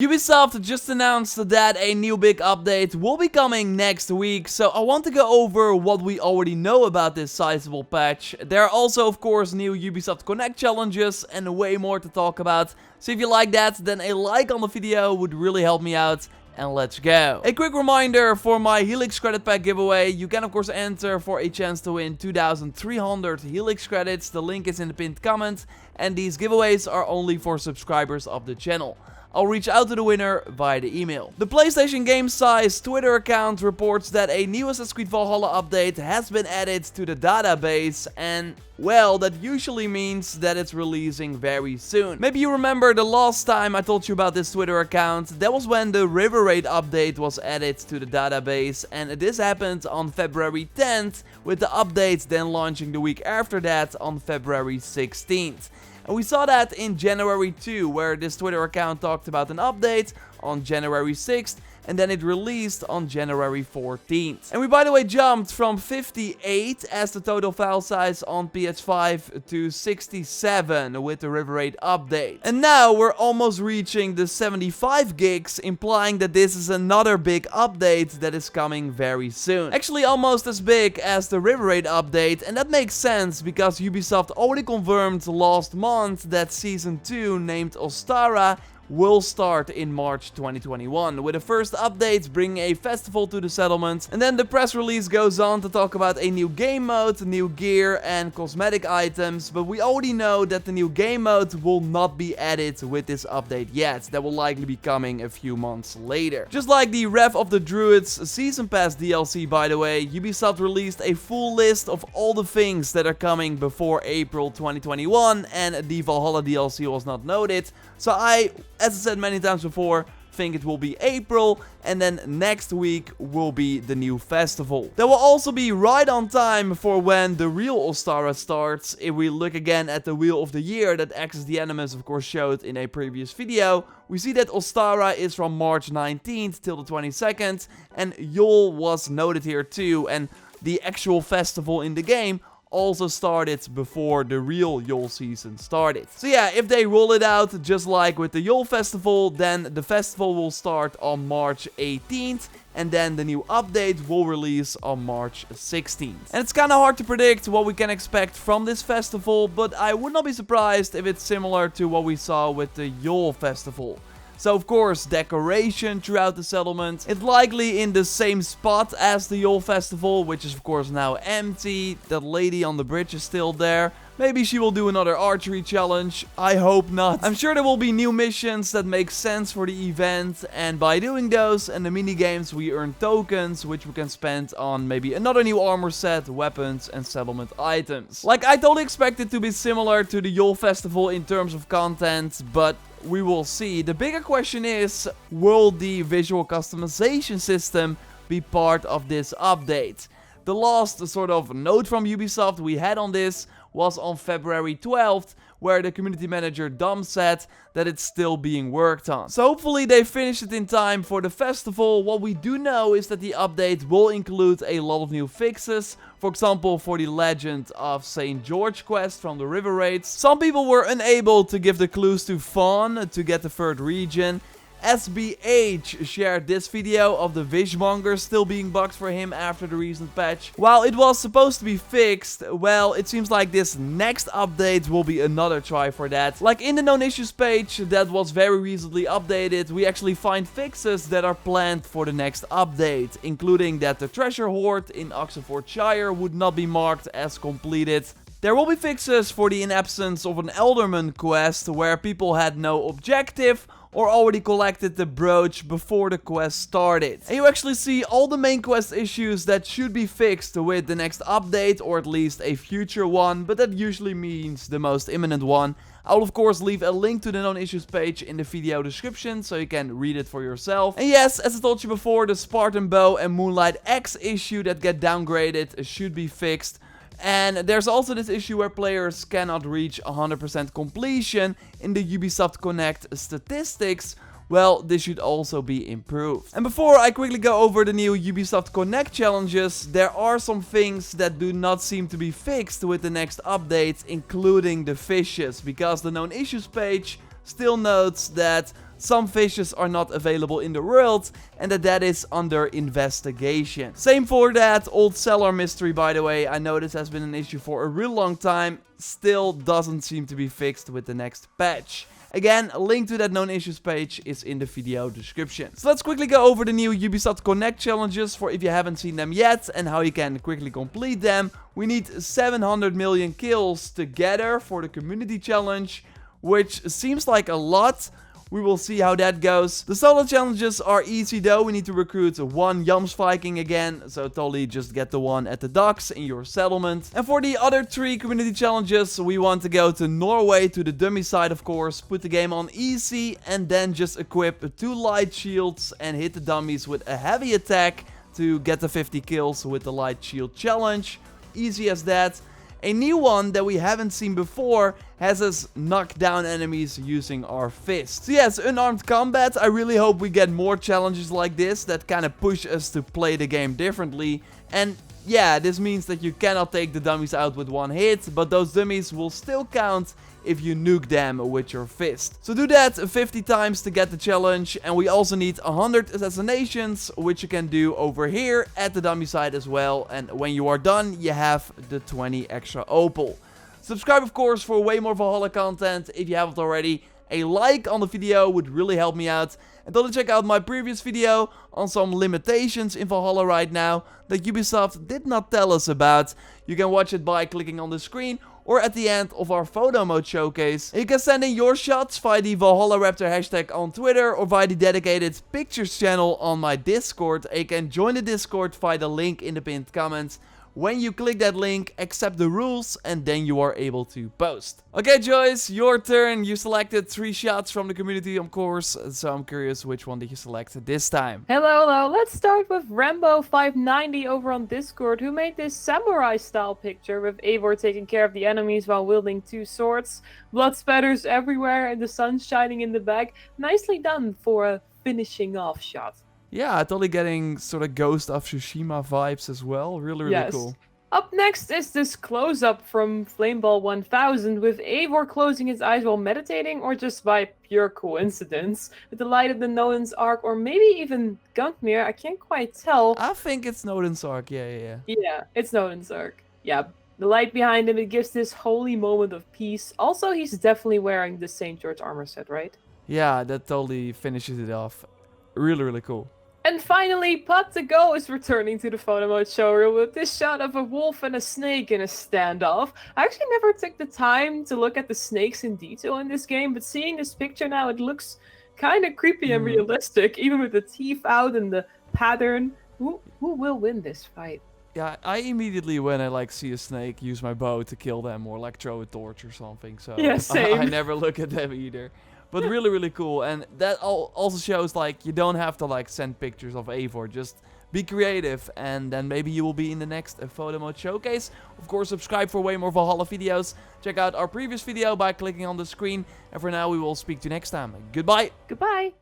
Ubisoft just announced that a new big update will be coming next week, so I want to go over what we already know about this sizable patch. There are also, of course, new Ubisoft Connect challenges and way more to talk about. So if you like that, then a like on the video would really help me out. And let's go. A quick reminder for my Helix credit pack giveaway. You can of course enter for a chance to win 2,300 Helix credits. The link is in the pinned comment. And these giveaways are only for subscribers of the channel. I'll reach out to the winner via the email. The PlayStation Game Size Twitter account reports that a new Assassin's Creed Valhalla update has been added to the database, and well, that usually means that it's releasing very soon. Maybe you remember the last time I told you about this Twitter account. That was when the River Raid update was added to the database, and this happened on February 10th, with the update then launching the week after that on February 16th. And we saw that in January 2, where this Twitter account talked about an update on January 6th, and then it released on January 14th. And we, by the way, jumped from 58 as the total file size on PS5 to 67 with the River Raid update. And now we're almost reaching the 75 gigs, implying that this is another big update that is coming very soon. Actually, almost as big as the River Raid update, and that makes sense because Ubisoft already confirmed last month that Season 2, named Ostara, will start in March 2021, with the first updates bringing a festival to the settlement. And then the press release goes on to talk about a new game mode, new gear and cosmetic items, but we already know that the new game mode will not be added with this update yet. That will likely be coming a few months later. Just like the Wrath of the Druids Season Pass DLC, by the way, Ubisoft released a full list of all the things that are coming before April 2021, and the Valhalla DLC was not noted. So as I said many times before, think it will be April, and then next week will be the new festival. That will also be right on time for when the real Ostara starts. If we look again at the Wheel of the Year that Access the Animus of course showed in a previous video, we see that Ostara is from March 19th till the 22nd, and Yule was noted here too, and the actual festival in the game also started before the real Yule season started. So yeah, if they roll it out just like with the Yule festival, then the festival will start on March 18th, and then the new update will release on March 16th. And it's kind of hard to predict what we can expect from this festival, but I would not be surprised if it's similar to what we saw with the Yule festival. So of course, decoration throughout the settlement. It's likely in the same spot as the Yule Festival, which is of course now empty. That lady on the bridge is still there. Maybe she will do another archery challenge. I hope not. I'm sure there will be new missions that make sense for the event, and by doing those and the minigames we earn tokens, which we can spend on maybe another new armor set, weapons and settlement items. Like, I totally expect it to be similar to the Yule Festival in terms of content, but we will see. The bigger question is, will the visual customization system be part of this update? The last sort of note from Ubisoft we had on this was on February 12th, where the community manager Dom said that it's still being worked on. So hopefully they finish it in time for the festival. What we do know is that the update will include a lot of new fixes. For example, for the Legend of St. George quest from the River Raids. Some people were unable to give the clues to Fawn to get the third region. SBH shared this video of the Wishmonger still being bugged for him after the recent patch. While it was supposed to be fixed, well, it seems like this next update will be another try for that. Like in the known issues page that was very recently updated, we actually find fixes that are planned for the next update, including that the treasure hoard in Oxfordshire would not be marked as completed. There will be fixes for the In Absence of an Elderman quest, where people had no objective or already collected the brooch before the quest started. And you actually see all the main quest issues that should be fixed with the next update, or at least a future one, but that usually means the most imminent one. I will of course leave a link to the known issues page in the video description so you can read it for yourself. And yes, as I told you before, the Spartan Bow and Moonlight X issue that get downgraded should be fixed. And there's also this issue where players cannot reach 100% completion in the Ubisoft Connect statistics. Well, this should also be improved. And before I quickly go over the new Ubisoft Connect challenges, there are some things that do not seem to be fixed with the next update, including the fishes, because the known issues page still notes that some fishes are not available in the world, and that is under investigation. Same for that old cellar mystery, by the way. I know this has been an issue for a real long time, still doesn't seem to be fixed with the next patch. Again, a link to that known issues page is in the video description. So let's quickly go over the new Ubisoft Connect challenges for if you haven't seen them yet and how you can quickly complete them. We need 700 million kills together for the community challenge, which seems like a lot. We will see how that goes. The solo challenges are easy though. We need to recruit one Yams Viking again. So totally just get the one at the docks in your settlement. And for the other 3 community challenges, we want to go to Norway to the dummy side, of course. Put the game on easy and then just equip 2 light shields and hit the dummies with a heavy attack to get the 50 kills with the light shield challenge. Easy as that. A new one that we haven't seen before has us knock down enemies using our fists. So yes, unarmed combat. I really hope we get more challenges like this that kind of push us to play the game differently. And yeah, this means that you cannot take the dummies out with one hit, but those dummies will still count if you nuke them with your fist. So do that 50 times to get the challenge, and we also need 100 assassinations, which you can do over here at the dummy side as well, and when you are done, you have the 20 extra opal. Subscribe, of course, for way more Valhalla content if you haven't already. A like on the video would really help me out. And don't check out my previous video on some limitations in Valhalla right now that Ubisoft did not tell us about. You can watch it by clicking on the screen or at the end of our photo mode showcase. And you can send in your shots via the JorRaptor hashtag on Twitter or via the dedicated pictures channel on my Discord. And you can join the Discord via the link in the pinned comments. When you click that link, accept the rules, and then you are able to post. Okay, Joyce, your turn. You selected 3 shots from the community, of course, so I'm curious which one did you select this time. Hello. Let's start with Rambo590 over on Discord, who made this samurai-style picture with Eivor taking care of the enemies while wielding 2 swords. Blood spatters everywhere and the sun shining in the back. Nicely done for a finishing off shot. Yeah, totally getting sort of Ghost of Tsushima vibes as well. Really cool. Up next is this close-up from Flameball 1000 with Eivor closing his eyes while meditating, or just by pure coincidence, with the light of the Nolan's Ark, or maybe even Gunkmere. I can't quite tell. I think it's Nolan's Ark, yeah. Yeah, it's Nolan's Ark. Yeah, the light behind him, it gives this holy moment of peace. Also, he's definitely wearing the St. George armor set, right? Yeah, that totally finishes it off. Really cool. And finally, Pot to Go is returning to the photo mode showreel with this shot of a wolf and a snake in a standoff. I actually never took the time to look at the snakes in detail in this game, but seeing this picture now, it looks kind of creepy and realistic, even with the teeth out and the pattern. Who will win this fight? Yeah, I immediately, when I see a snake, use my bow to kill them or throw a torch or something. So yeah, same. I never look at them either. But really cool, and that also shows you don't have to send pictures of Eivor, just be creative, and then maybe you will be in the next photo mode showcase. Of course, subscribe for way more Valhalla videos. Check out our previous video by clicking on the screen, and for now we will speak to you next time. Goodbye! Goodbye!